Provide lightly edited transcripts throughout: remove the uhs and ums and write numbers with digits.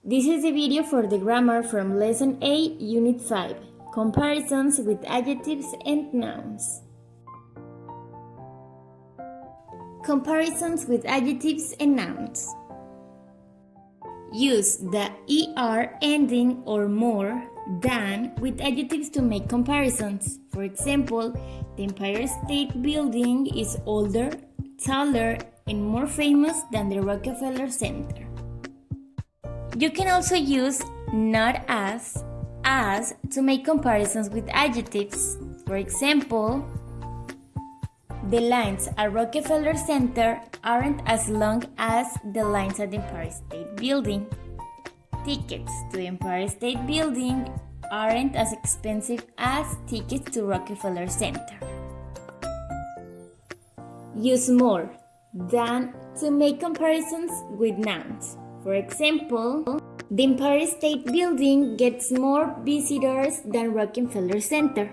This is the video for the grammar from Lesson 8, Unit 5, Comparisons with Adjectives and Nouns. Comparisons with Adjectives and Nouns. Use the ER ending or more than with adjectives to make comparisons. For example, the Empire State Building is older, taller, and more famous than the Rockefeller Center. You can also use not as to make comparisons with adjectives. For example, the lines at Rockefeller Center aren't as long as the lines at the Empire State Building. Tickets to the Empire State Building aren't as expensive as tickets to Rockefeller Center. Use more than to make comparisons with nouns. For example, the Empire State Building gets more visitors than Rockefeller Center.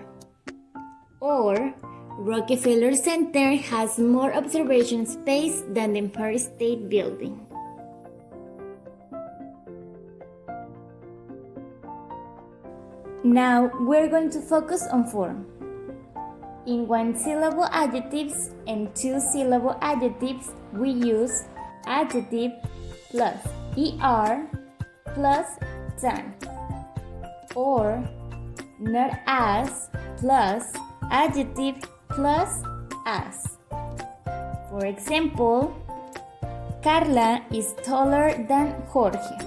Or, Rockefeller Center has more observation space than the Empire State Building. Now we're going to focus on form. In one-syllable adjectives and two-syllable adjectives, we use adjective plus er plus than, or not as plus adjective plus as. For example, Carla is taller than Jorge.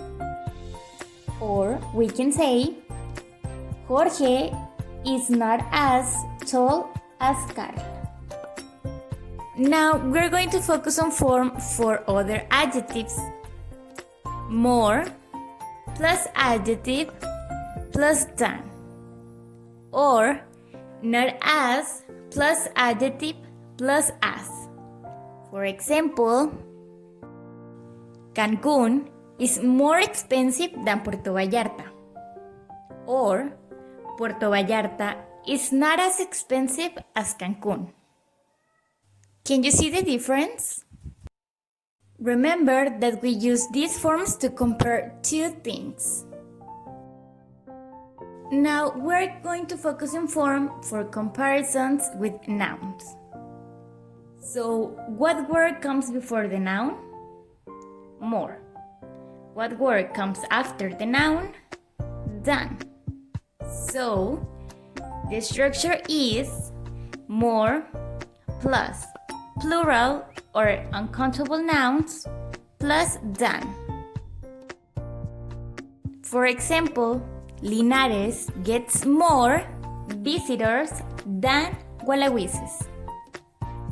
Or we can say, Jorge is not as tall as Carla. Now we're going to focus on form for other adjectives. More plus adjective plus than, or not as plus adjective plus as. For example, Cancún is more expensive than Puerto Vallarta, or Puerto Vallarta is not as expensive as Cancún. Can you see the difference? Remember that we use these forms to compare two things. Now we're going to focus on form for comparisons with nouns. So, what word comes before the noun? More. What word comes after the noun? Than. So, the structure is more plus plural or uncountable nouns plus than. For example, Linares gets more visitors than Gualahuises.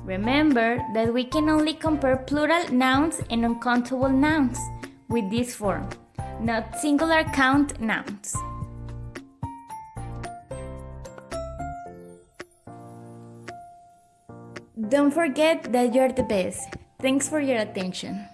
Remember that we can only compare plural nouns and uncountable nouns with this form, not singular count nouns. Don't forget that you're the best. Thanks for your attention.